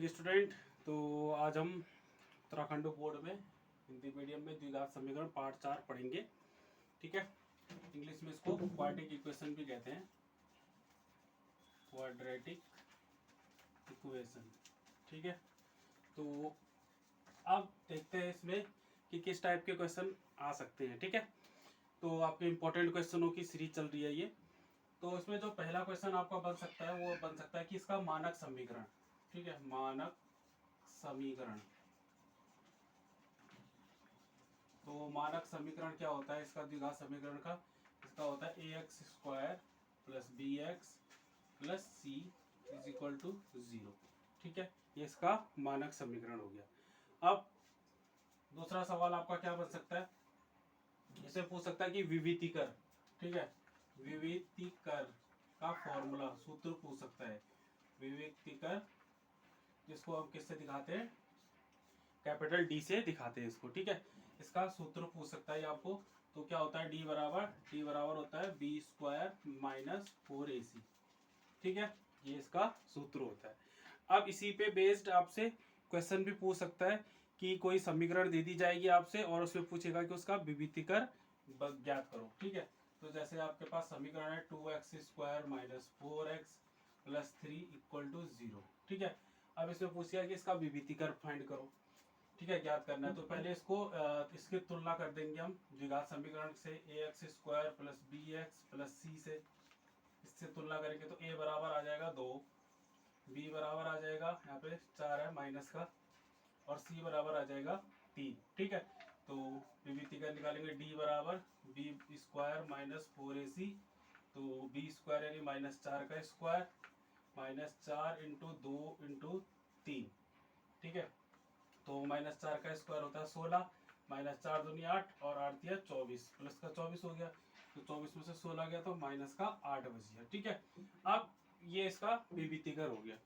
Dear student, तो आज हम उत्तराखंड बोर्ड में हिंदी मीडियम में द्विघात समीकरण पार्ट 4 पढ़ेंगे। ठीक है, इंग्लिश में इसको क्वाड्रेटिक इक्वेशन भी कहते हैं, क्वाड्रेटिक इक्वेशन। ठीक है, तो अब देखते हैं इसमें कि किस टाइप के क्वेश्चन आ सकते हैं। ठीक है, तो आपके इंपॉर्टेंट क्वेश्चनों की सीरीज चल रही है ये। तो इसमें जो पहला क्वेश्चन आपका बन सकता है वो बन सकता है कि इसका मानक समीकरण। ठीक है, मानक समीकरण। तो मानक समीकरण क्या होता है इसका द्विघात समीकरण का? इसका होता है a x square plus b x plus c is equal to 0। ठीक है, ये इसका मानक समीकरण हो गया। अब दूसरा सवाल आपका क्या बन सकता है? इसे पूछ सकता है कि विवितीकर। ठीक है, विवितीकर का फॉर्मूला सूत्र पूछ सकता है। विवितीकर, जिसको हम किससे दिखाते हैं? कैपिटल डी से दिखाते हैं इसको। ठीक है, इसका सूत्र पूछ सकता है आपको। तो क्या होता है? डी बराबर होता है बी स्क्वायर माइनस 4ac। ठीक है, ये इसका सूत्र होता है। अब इसी पे बेस्ड आपसे क्वेश्चन भी पूछ सकता है कि कोई समीकरण दे दी जाएगी आपसे और उसमें पूछेगा कि उसका विवितीकर ज्ञात करो। ठीक है, तो जैसे आपके पास समीकरण है 2x square minus 4x plus 3 equal to 0। ठीक है, अब इसमें पूछेगा कि इसका विवितीकर फाइंड करो। ठीक है, ज्ञात करना है। तो पहले इसको इसकी तुलना कर देंगे हम द्विघात समीकरण से। A x square plus b x plus c से इससे तुलना करेंगे तो ए बराबर आ जाएगा 2, बी बराबर आ जाएगा यहाँ पे 4 है माइनस का, और सी बराबर आ जाएगा 3। ठीक है, तो विवितीकर निकालेंगे डी बराबर बी स्क्वायर माइनस 4ac। तो बी स्क्वायर यानी माइनस 4 का स्क्वायर माइनस 4 इंटू 2 इंटू 3। ठीक है, तो माइनस 4 का स्क्वायर होता है 16, माइनस 4 दूनी 8 और 8 दिया 24, प्लस का 24 हो गया। तो 24 में से 16 गया तो माइनस का 8 बच गया। ठीक है, अब ये इसका विवितीकर हो गया।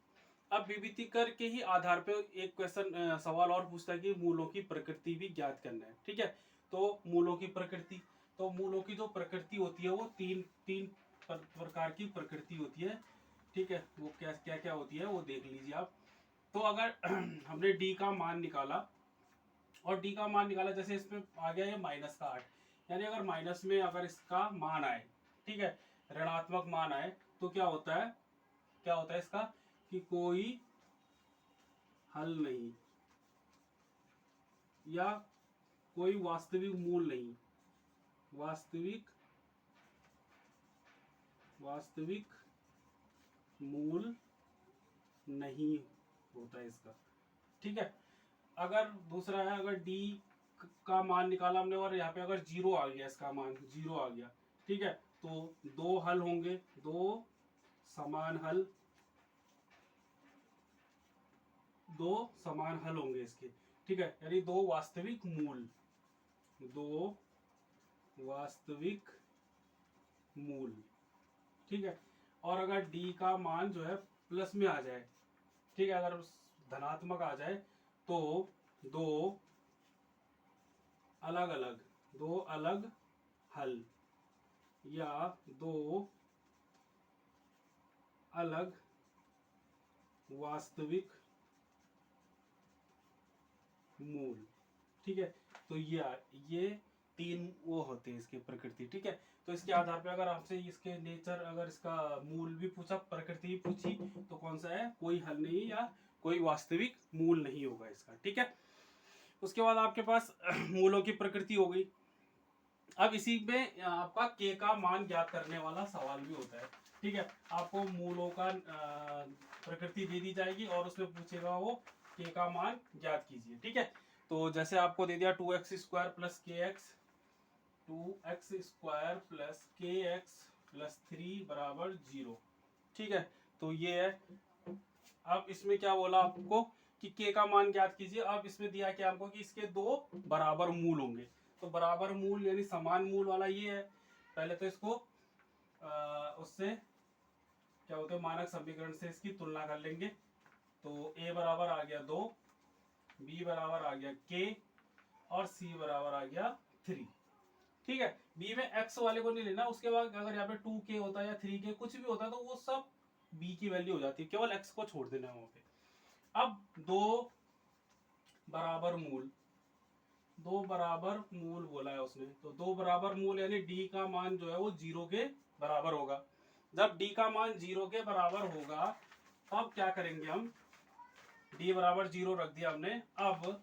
अब विवितीकर के ही आधार पे एक क्वेश्चन सवाल और पूछता है कि मूलों की प्रकृति भी ज्ञात करना है। ठीक है, तो मूलों की प्रकृति, तो मूलों की जो प्रकृति होती है वो तीन तीन प्रकार की प्रकृति होती है। ठीक है, वो क्या क्या क्या होती है वो देख लीजिए आप। तो अगर हमने डी का मान निकाला और डी का मान निकाला, जैसे इसमें आ गया ये माइनस का 8, यानी अगर माइनस में अगर इसका मान आए, ठीक है, ऋणात्मक मान आए, तो क्या होता है? क्या होता है इसका कि कोई हल नहीं या कोई वास्तविक मूल नहीं, वास्तविक मूल नहीं होता है इसका। ठीक है, अगर दूसरा है, अगर डी का मान निकाला हमने और यहाँ पे अगर 0 आ गया, इसका मान 0 आ गया, ठीक है, तो दो हल होंगे, दो समान हल, दो समान हल होंगे इसके। ठीक है, यानी दो वास्तविक मूल, दो वास्तविक मूल। ठीक है, और अगर डी का मान जो है प्लस में आ जाए, ठीक है, अगर धनात्मक आ जाए तो दो अलग अलग, दो अलग हल या दो अलग वास्तविक मूल। ठीक है, तो ये तीन वो होते हैं इसके प्रकृति। ठीक है, तो इसके आधार पे अगर आपसे इसके नेचर, अगर इसका मूल भी पूछा, प्रकृति भी पूछी, तो कौन सा है? कोई हल नहीं या कोई वास्तविक मूल नहीं होगा इसका। ठीक है, उसके बाद आपके पास मूलों की प्रकृति हो गई। अब इसी में आपका के का मान ज्ञात करने वाला सवाल भी होता है। ठीक है, आपको मूलों का प्रकृति दे दी जाएगी और उसमें पूछेगा वो के का मान ज्ञात कीजिए। ठीक है, तो जैसे आपको दे दिया 2x स्क्वायर प्लस के एक्स, 2x स्क्वायर प्लस के एक्स प्लस 3 बराबर 0। ठीक है, तो ये है। अब इसमें क्या बोला आपको कि के का मान ज्ञात कीजिए। अब इसमें दिया क्या आपको कि इसके दो बराबर मूल होंगे। तो बराबर मूल यानी समान मूल वाला ये है। पहले तो इसको उससे क्या होते हैं, मानक समीकरण से इसकी तुलना कर लेंगे। तो ए बराबर आ गया 2, बी बराबर आ गया के, और सी बराबर आ गया 3। ठीक है, बी में एक्स वाले को नहीं लेना, उसके बाद अगर यहाँ पे 2k होता है या 3k कुछ भी होता है तो वो सब बी की वैल्यू हो जाती है, केवल एक्स को छोड़ देना है वहां पे। अब दो बराबर मूल बोला है उसने, तो दो बराबर मूल यानी डी का मान जो है वो 0 के बराबर होगा। जब डी का मान 0 के बराबर होगा तब क्या करेंगे हम, डी बराबर 0 रख दिया हमने। अब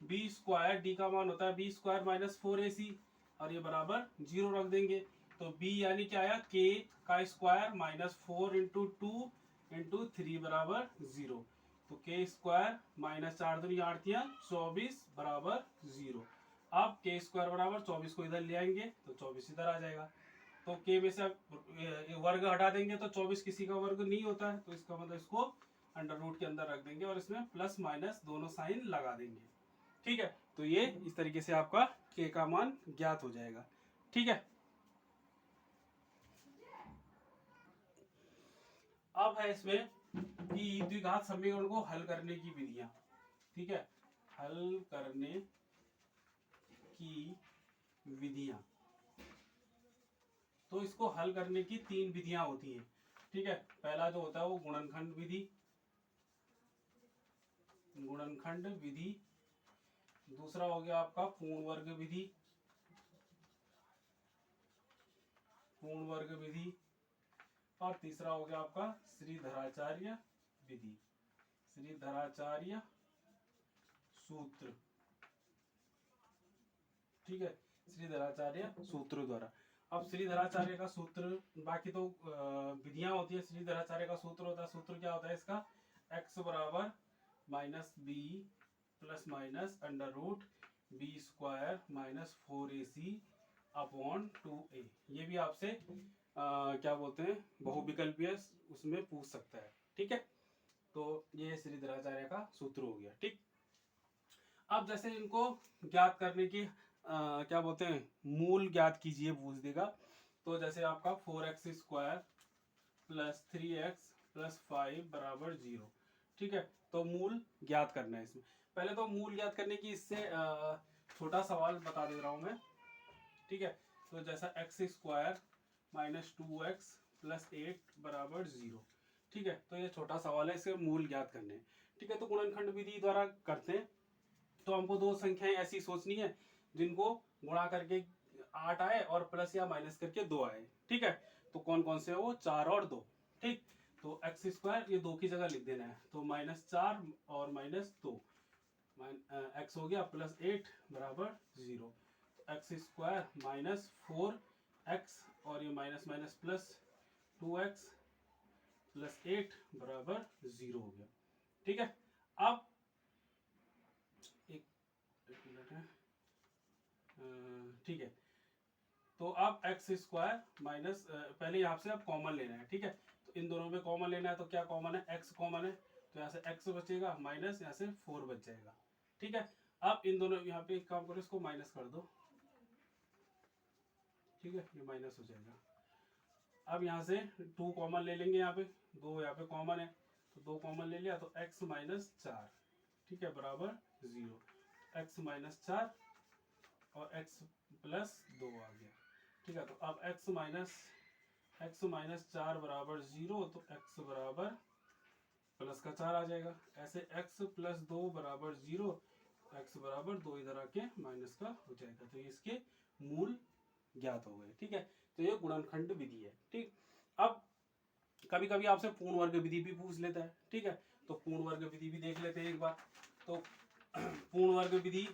बी स्क्वायर, डी का मान होता है बी स्क्वायर माइनस 4ac, और ये बराबर 0 रख देंगे। तो बी यानी क्या आया, के का स्क्वायर माइनस 4 इंटू 2 इंटू 3 बराबर 0। तो के स्क्वायर माइनस 4 दूनी 8 तियां 24 बराबर 0। अब के स्क्वायर बराबर 24 को इधर ले आएंगे तो 24 इधर आ जाएगा। तो के में से वर्ग हटा देंगे तो 24 किसी का वर्ग नहीं होता है, तो इसका मतलब इसको अंडर रूट के अंदर रख देंगे और इसमें प्लस माइनस दोनों साइन लगा देंगे। ठीक है, तो ये इस तरीके से आपका के का मान ज्ञात हो जाएगा। ठीक है, अब है इसमें कि द्विघात समीकरण को हल करने की विधियां। ठीक है, हल करने की विधियां, तो इसको हल करने की 3 विधियां होती हैं। ठीक है, पहला जो होता है वो गुणनखंड विधि, दूसरा हो गया आपका पूर्ण वर्ग विधि, और तीसरा हो गया आपका श्रीधराचार्य सूत्र। ठीक है, श्रीधराचार्य सूत्र द्वारा। अब श्रीधराचार्य का सूत्र, बाकी तो विधियां होती है, श्रीधराचार्य का सूत्र होता है। सूत्र क्या होता है इसका, x बराबर minus B plus minus under root B square minus 4ac upon 2a। ये भी आपसे क्या बोलते हैं बहुविकल्पीय उसमें पूछ सकता है। ठीक है, तो ये श्रीधराचार्य का सूत्र हो गया। ठीक, अब जैसे इनको ज्ञात करने की क्या बोलते हैं मूल ज्ञात कीजिए पूछ देगा। तो जैसे आपका 4x square plus 3x plus 5 बराबर 0। ठीक है, तो मूल ज्ञात करना है इसमें। पहले तो मूल ज्ञात करने की इससे छोटा सवाल बता दे रहा हूं मैं। ठीक है, तो जैसा x square minus 2x plus 8 बराबर 0। ठीक है, तो ये छोटा सवाल है, इसके मूल ज्ञात करने हैं। ठीक है, तो गुणनखंड विधि द्वारा करते हैं। तो हमको दो संख्याएं ऐसी सोचनी है जिनको गुणा करके 8 आए और प्लस या माइनस करके 2 आए। ठीक है, तो कौन कौन से, वो 4 और 2। ठीक, तो एक्स स्क्वायर ये 2 की जगह लिख देना है, तो -4 और -2, एक्स हो गया प्लस 8 बराबर 0। तो एक्स स्क्वायर माइनस 4x और ये minus minus plus 2x plus 8 बराबर 0 हो गया। ठीक है, अब एक मिनट है, ठीक है, तो अब एक्स स्क्वायर माइनस, पहले यहाँ से अब कॉमन लेना है। ठीक है, तो इन दोनों में कॉमन लेना है, तो क्या कॉमन है, एक्स कॉमन है, तो यहाँ से एक्स बचेगा माइनस यहाँ से 4 बच जाएगा। ठीक है, अब इन दोनों, यहाँ पे एक काम करो, इसको माइनस कर दो। ठीक है, ये माइनस हो जाएगा। अब यहाँ से 2 कॉमन ले लेंगे, यहाँ पे 2 यहाँ पे कॉमन है, तो 2 कॉमन ले लिया, तो x माइनस 4। ठीक है, बराबर 0। x माइनस 4 और x प्लस 2 आ गया। ठीक है, तो अब x माइनस 4 बराबर 0, तो x बराबर प्लस का 4 आ जाएगा। ऐसे x प्लस 2 बराबर 0, x बराबर 2 इधर आके माइनस का हो जाएगा। तो ये इसके मूल ज्ञात हो गए। ठीक है, तो ये गुणनखंड विधि है। ठीक, अब कभी कभी आपसे पूर्ण वर्ग विधि भी पूछ लेता है। ठीक है, तो पूर्ण वर्ग विधि भी देख लेते हैं एक बार। तो पूर्ण वर्ग विधि,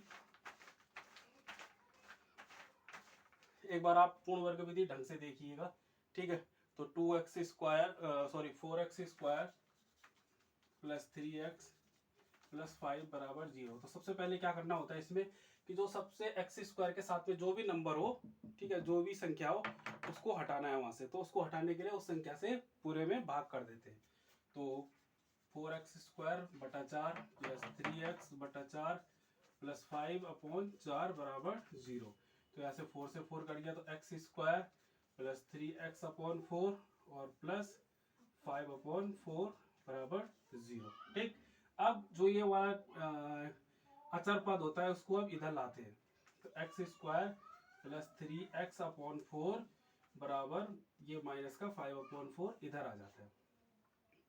एक बार आप पूर्ण वर्ग विधि ढंग से देखिएगा। ठीक है, तो 2x square sorry 4x square plus 3x plus 5 बराबर 0। तो सबसे पहले क्या करना होता है इसमें कि जो सबसे एक्स स्क्वायर के साथ में जो भी नंबर हो, ठीक है, जो भी संख्या हो, उसको हटाना है वहां से। तो उसको हटाने के लिए उस संख्या से पूरे में भाग कर देते हैं। तो 4x स्क्वायर बटा 4 प्लस 3x बटा 4 प्लस 5 अपॉन 4 बराबर 0। तो यहाँ से 4 से 4 कट गया, तो x square plus 3x upon 4 और प्लस 5 अपॉन 4 बराबर 0। ठीक, अब जो ये वाला अचर पद होता है उसको अब इधर लाते हैं। तो x square plus 3x upon 4 बराबर ये माइनस का 5 अपॉन 4 इधर आ जाता है।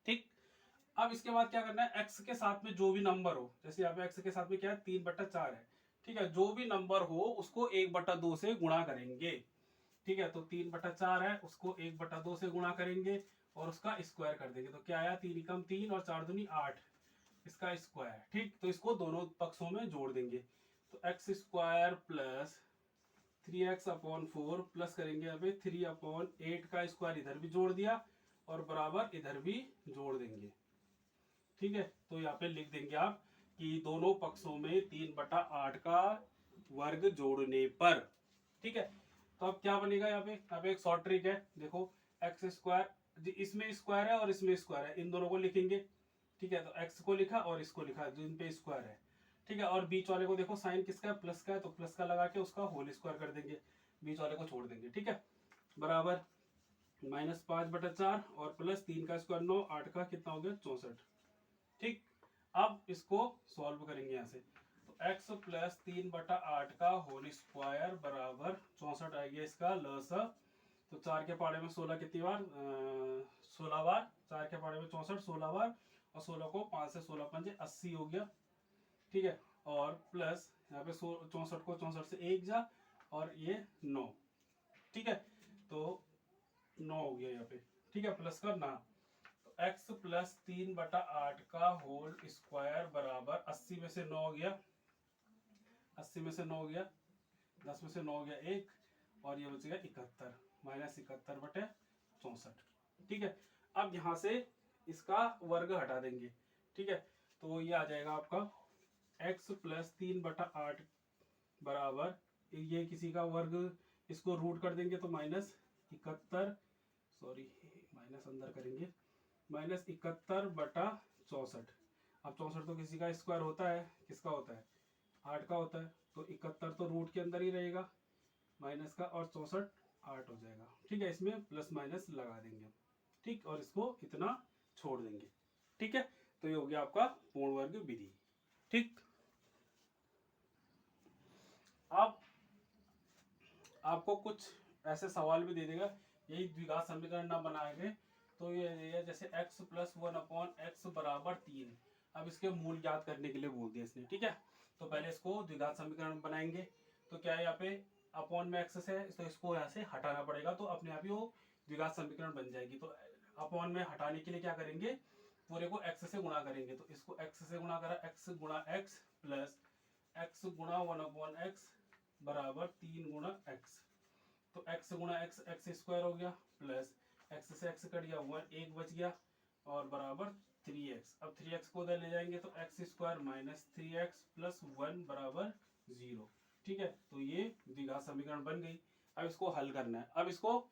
ठीक, अब इसके बाद क्या करना है, x के साथ में जो भी नंबर हो, जैसे यहाँ पे x के साथ में क्या है 3/4 है, ठीक है, जो भी नंबर हो उसको 1/2 से गुणा करेंगे, ठीक है। तो 3/4 है, उसको 1/2 से गुणा करेंगे और उसका स्क्वायर कर देंगे, तो क्या आया 3 एकम 3 और 4 दूनी 8, इसका स्क्वायर, ठीक। तो इसको दोनों पक्षों में जोड़ देंगे, तो x square plus 3x/4 plus करेंगे यहाँ पे 3/8 का स्क्वायर इधर भी जोड़ दिया और बराबर इधर भी जोड़ देंगे, ठीक है। तो यहाँ पे लिख देंगे आप कि दोनों पक्षों में 3/8 का वर्ग जोड़ने पर, ठीक है। तो अब क्या बनेगा, यहाँ पे एक शॉर्ट ट्रिक है, देखो एक्स स्क्वायर, इसमें स्क्वायर है और इसमें स्क्वायर है, इन दोनों को लिखेंगे, ठीक है। तो एक्स को लिखा और इसको लिखा जिन पे स्क्वायर है, ठीक है। और बीच वाले को देखो साइन किसका है, प्लस का है, तो प्लस का लगा के उसका होल स्क्वायर कर देंगे, बीच वाले को छोड़ देंगे, ठीक है। बराबर -5/4 और प्लस 3 का स्क्वायर 9, 8 का कितना हो गया 64, ठीक। अब इसको सॉल्व करेंगे यहाँ से, तो x प्लस 3/8 का होल स्क्वायर बराबर 64 आ गया इसका लसा। तो 4 के पाड़े में 16 कितनी बार, 16 बार, 4 के पाड़े में 64 16 बार, और 16 को 5 से 16 पंजे 80 हो गया, ठीक है। और प्लस यहाँ पे 64 को 64 से 1 जा और ये 9, ठीक है। तो 9 हो गया यहाँ पे, ठीक है, प्लस का ना, तो x प्लस 3/8 का होल स्क्वायर बराबर 80 में से 9 गया, 80 में से 9 गया, 10 में से 9 गया 1, और ये बचेगा 71 -71/64, ठीक है। अब यहाँ से इसका वर्ग हटा देंगे, ठीक है। तो ये आ जाएगा आपका x प्लस 3/8 बराबर, ये किसी का वर्ग, इसको रूट कर देंगे तो -71, सॉरी माइनस अंदर करेंगे, -71/64। अब 64 तो किसी का स्क्वायर होता है, किसका होता है 8 का होता है, तो 71 तो रूट के अंदर ही रहेगा माइनस का, और 64 8 हो जाएगा, ठीक है। इसमें प्लस माइनस लगा देंगे, ठीक, और इसको इतना छोड़ देंगे, ठीक है। तो ये हो गया आपका पूर्ण वर्ग विधि, ठीक। अब आपको कुछ ऐसे सवाल भी दे देगा, यही द्विघात समीकरण ना बनाएंगे तो ये जैसे x प्लस 1/x बराबर 3, अब इसके मूल ज्ञात करने के लिए बोल दिया इसने, ठीक है। तो पहले इसको द्विघात समीकरण बनाएंगे, तो क्या है यहाँ पे अपॉन में एक्स है, तो इसको यहाँ से हटाना पड़ेगा, तो अपने आप ही वो द्विघात समीकरण बन जाएगी। तो अपॉन में हटाने के लिए क्या करेंगे, पूरे को x से गुणा करेंगे, तो इसको x से गुणा करा, x गुणा x प्लस x गुणा 1/x बराबर 3 गुणा x, तो x गुणा x एक्स स्क्वायर हो गया, प्लस x से x कट गया 1 1 बच गया, और बराबर 3x। अब 3x को उधर ले जाएंगे तो x square minus 3x plus 1 बराबर 0, ठीक है। तो ये द्विघात समीकरण बन गई। अब इसको हल करना है, अब इसको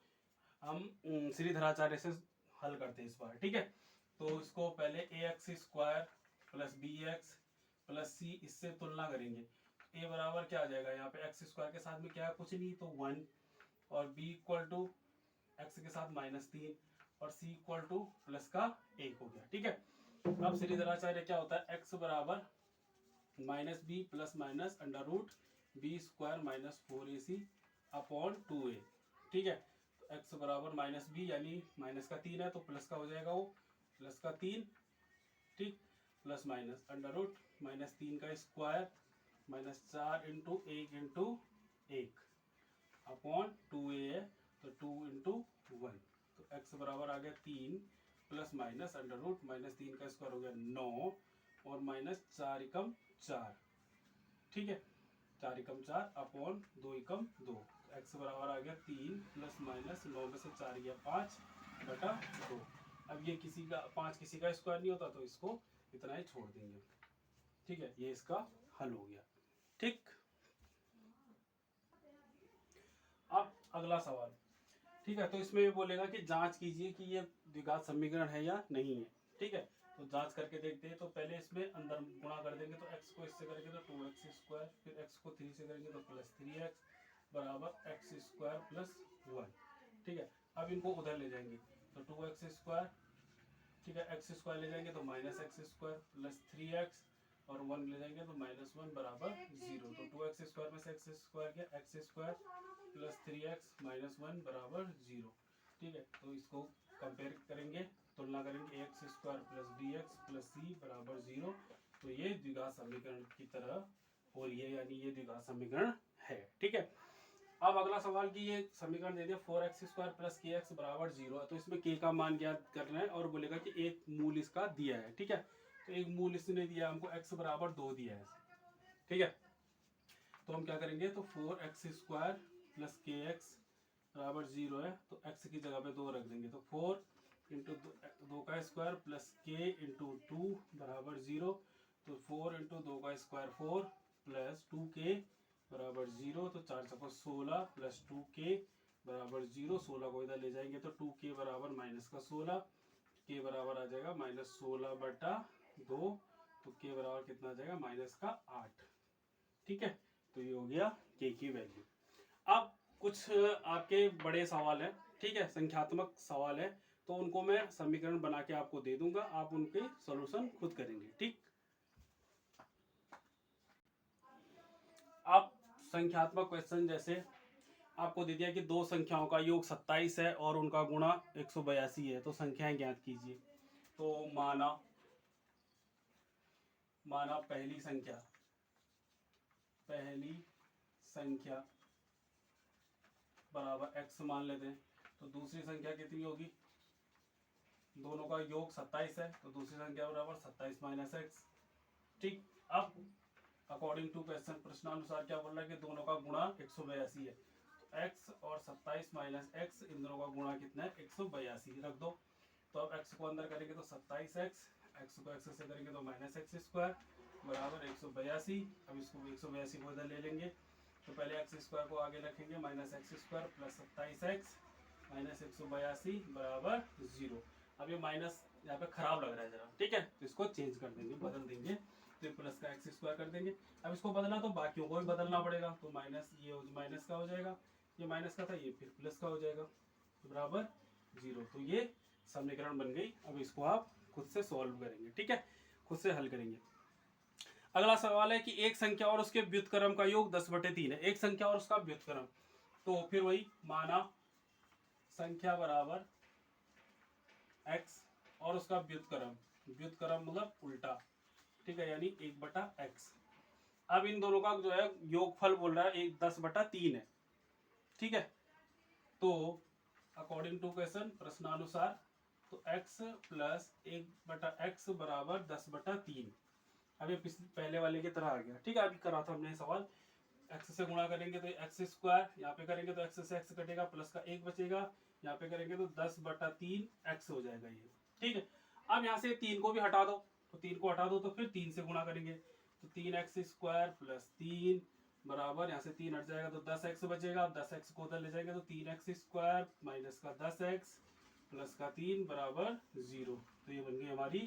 हम श्रीधराचार्य से हल करते हैं इस बार, ठीक है। तो इसको पहले ax square plus bx plus c, इससे तुलना करेंगे, a बराबर क्या आ जाएगा, यहाँ पे x स्क्वायर के साथ में क्या है कुछ नहीं, तो 1, और b इक्वल टू एक्स के साथ -3, और c इक्वल टू प्लस का 1 हो गया, ठीक है। अब श्रीधराचार्य क्या होता है, x बराबर -b plus minus under root B square -4ac upon 2a, ठीक है। तो x बराबर -b यानी माइनस का 3 है तो प्लस का हो जाएगा, वो प्लस का 3, ठीक, प्लस माइनस अंडर रूट -3 का square -4 into 1 into 1 upon 2a है, तो 2 इंटू 1, तो x बराबर आ गया 3 प्लस माइनस अंडर रूट -3 का स्क्वायर हो गया 9, और -4 एकम 4, ठीक है, 4 एकम 4 अपॉन 2 एकम 2, तो x बराबर आ गया 3 प्लस माइनस 9 में से 4 गया 5/2। अब ये किसी का 5 किसी का स्क्वायर नहीं होता, तो इसको इतना ही छोड़ देंगे, ठीक है। ये इसका हल हो गया, ठीक। अब अगला सवाल, ठीक है। तो इसमें ये बोलेगा कि जांच कीजिए कि ये द्विघात समीकरण है या नहीं है, ठीक है। तो जांच करके देखते हैं, तो पहले इसमें अंदर गुणा कर देंगे, तो x को इससे करेंगे तो 2x स्क्वायर, फिर x को 3 से करेंगे तो प्लस 3x बराबर x स्क्वायर प्लस 1, ठीक है। अब इनको उधर ले जाएंगे, तो 2x स्क्वायर, ठीक है, x स्क्वायर ले जाएंगे तो -x स्क्वायर प्लस 3x, और 1 ले जाएंगे तो -1 बराबर 0, तो 2x स्क्वायर में से x स्क्वायर गया, x स्क्वायर प्लस 3x -1 बराबर 0, ठीक है। तो इसको कंपेयर करेंगे, तुलना करेंगे x square plus b x plus c बराबर 0, तो ये द्विघात समीकरण की तरह हो रही है, यानी ये द्विघात समीकरण है। ठीक है, अब अगला सवाल कि ये समीकरण दे दिया 4x स्क्वायर प्लस के एक्स बराबर 0 है, तो इसमें के का मान ज्ञात करना है और बोलेगा कि एक मूल इसका दिया है। ठीक है, तो एक मूल इसने दिया हमको x बराबर 2 दिया है। ठीक है, तो हम क्या करेंगे, तो 4x स्क्वायर प्लस के एक्स बराबर 0 है, तो x की जगह पे 2 रख देंगे, तो 4 इंटू 2 का स्क्वायर प्लस के इंटू 2 बराबर 0, तो 4 इंटू 2 का स्क्वायर 4 प्लस 2k बराबर 0, तो 4 चौको 16 प्लस 2k बराबर 0, 16 को इधर ले जाएंगे तो 2k बराबर माइनस का 16, k बराबर आ जाएगा माइनस 16 बटा 2, तो k बराबर कितना आ जाएगा माइनस का 8। ठीक है, तो ये हो गया k की वैल्यू। अब कुछ आपके बड़े सवाल है, ठीक है, संख्यात्मक सवाल है, तो उनको मैं समीकरण बना के आपको दे दूंगा, आप उनके सॉल्यूशन खुद करेंगे। ठीक, अब संख्यात्मक क्वेश्चन जैसे आपको दे दिया कि दो संख्याओं का योग 27 है और उनका गुणा 182 है, तो संख्याएं ज्ञात कीजिए। तो माना पहली संख्या बराबर x मान लेते हैं, तो दूसरी संख्या कितनी होगी, दोनों का योग 27 है, तो दूसरी संख्या बराबर 27 माइनस x। ठीक, अब अकॉर्डिंग टू क्वेश्चन प्रश्नानुसार क्या बोल रहा है कि दोनों का गुणा 182 है, तो x और 27 माइनस x, इन दोनों का गुणा कितना है 182, रख दो। तो अब x को अंदर करेंगे तो 27x, x को x से करेंगे तो माइनस एक्स स्क्वायर बराबर 182। अब इसको 182 को इधर ले लेंगे, तो पहले एक्स स्क्वायर को आगे रखेंगे, minus x square plus 27x minus 182 बराबर 0। अब ये माइनस यहाँ पे खराब लग रहा है जरा, ठीक है, तो इसको चेंज कर देंगे, बदल देंगे, तो प्लस का एक्स स्क्वायर कर देंगे। अब इसको बदलना तो बाकियों को भी बदलना पड़ेगा, तो माइनस ये माइनस का हो जाएगा, ये माइनस का था, ये फिर प्लस का हो जाएगा बराबर 0। तो ये समीकरण बन गई। अब इसको आप खुद से सॉल्व करेंगे, ठीक है, खुद से हल करेंगे। अगला सवाल है कि एक संख्या और उसके व्युत्क्रम का योग 10/3 है। एक संख्या और उसका व्युत्क्रम, तो फिर वही माना संख्या बराबर x और उसका व्युत्क्रम, व्युत्क्रम मतलब उल्टा, ठीक है, यानी 1/x। अब इन दोनों का जो है योगफल बोल रहा है 10/3 है, ठीक है। तो अकॉर्डिंग टू क्वेश्चन प्रश्नानुसार, तो x प्लस 1/x बराबर 10/3। अब ये पहले वाले की तरह आ गया, ठीक है, अभी करा था हमने सवाल, x से गुणा करेंगे तो एक्स स्क्वायर, यहाँ पे करेंगे तो x से x कटेगा, प्लस का 1 बचेगा, यहाँ पे करेंगे तो 10/3 x हो जाएगा ये, ठीक है। अब यहाँ से 3 को भी हटा दो, तो 3 को हटा दो तो फिर 3 से गुणा करेंगे, तो 3x स्क्वायर प्लस 3 बराबर, यहाँ से 3 हट जाएगा तो 10x बचेगा, 10x को उधर ले जाएंगे तो 3x स्क्वायर माइनस का 10x प्लस का 3 बराबर 0। तो ये बन गई हमारी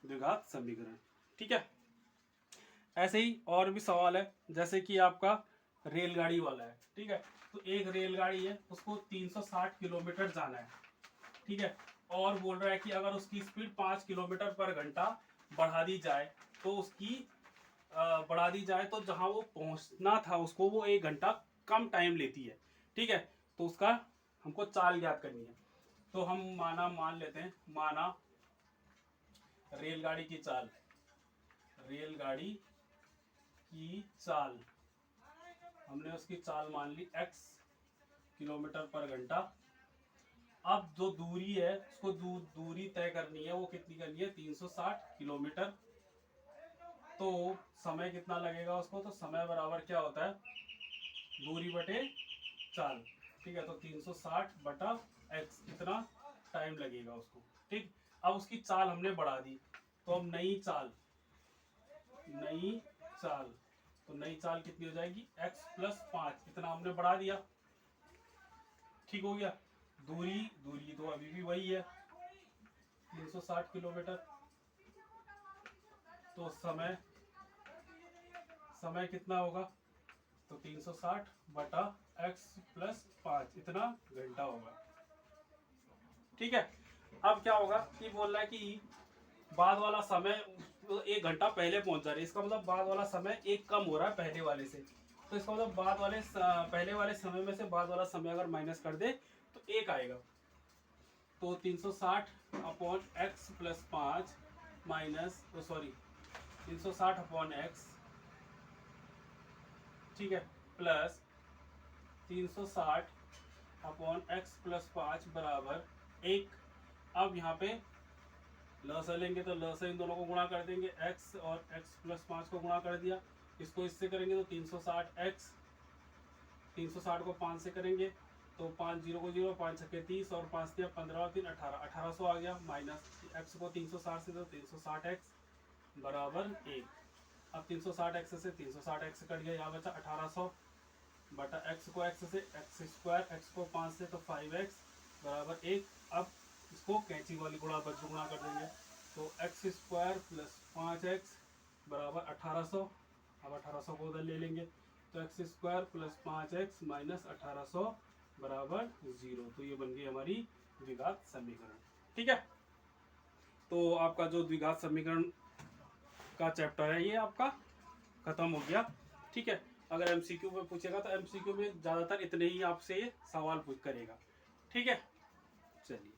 द्विघात समीकरण, ठीक है। ऐसे ही और भी सवाल है, जैसे कि आपका रेलगाड़ी वाला है, ठीक है, तो एक रेलगाड़ी है, उसको 360 किलोमीटर जाना है, ठीक है, और बोल रहा है कि अगर उसकी स्पीड 5 किलोमीटर पर घंटा बढ़ा दी जाए, तो उसकी बढ़ा दी जाए तो जहां वो पहुंचना था उसको वो 1 घंटा कम टाइम लेती है, ठीक है। तो उसका हमको चाल ज्ञात करनी है। तो हम मान लेते हैं, माना रेलगाड़ी की चाल, रेलगाड़ी की चाल, हमने उसकी चाल मान ली x किलोमीटर पर घंटा। अब जो दूरी है उसको दूरी तय करनी है, वो कितनी करनी है 360 किलोमीटर। तो समय कितना लगेगा उसको, तो समय बराबर क्या होता है दूरी बटे चाल, ठीक है, तो 360 बटा x, कितना टाइम लगेगा उसको, ठीक। अब उसकी चाल हमने बढ़ा दी, तो अब नई चाल, तो नई चाल कितनी हो जाएगी x प्लस 5, इतना हमने बढ़ा दिया, ठीक हो गया। दूरी तो अभी भी वही है 360 किलोमीटर। तो समय कितना होगा, तो 360 बटा x प्लस 5, इतना घंटा होगा, ठीक है। अब क्या होगा कि बोल रहा है कि बाद वाला समय 1 घंटा पहले पहुंच जा रहा है, इसका मतलब बाद वाला समय 1 कम हो रहा है पहले वाले से, तो इसका मतलब पहले वाले समय में से बाद वाला समय अगर माइनस कर दे तो 1 आएगा। तो 360 upon x plus 5 minus 360 upon x, ठीक है, प्लस 360 अपॉन एक्स प्लस 5 बराबर 1। अब यहाँ पे लसा लेंगे तो लसा इन दोनों को गुणा कर देंगे, x और x प्लस 5 को गुणा कर दिया, इसको इससे करेंगे तो 360x, 360 को 5 से करेंगे तो 5 0 को 0, 5 छक्के 30 और 5 दिया 15 और 3 18, 1800 आ गया, माइनस x को 360 से तो 360x बराबर 1। अब 360x से 360x कट गया, यहाँ बचा 1800 बटा x को x से x स्क्वायर, x को 5 से तो 5x बराबर 1। अब इसको कैंची वाली गुणा कर देंगे तो x स्क्वायर प्लस 5x बराबर 1800। अब 1800 को उधर ले लेंगे तो x square plus 5x minus 1800 बराबर 0। तो ये बन गई हमारी द्विघात समीकरण। ठीक है, तो आपका जो द्विघात समीकरण का चैप्टर है ये आपका खत्म हो गया। ठीक है, अगर एमसीक्यू में पूछेगा तो एमसीक्यू में ज़्यादातर इतने ही आपसे ये सवाल पूछ करेगा। ठीक है, चलिए।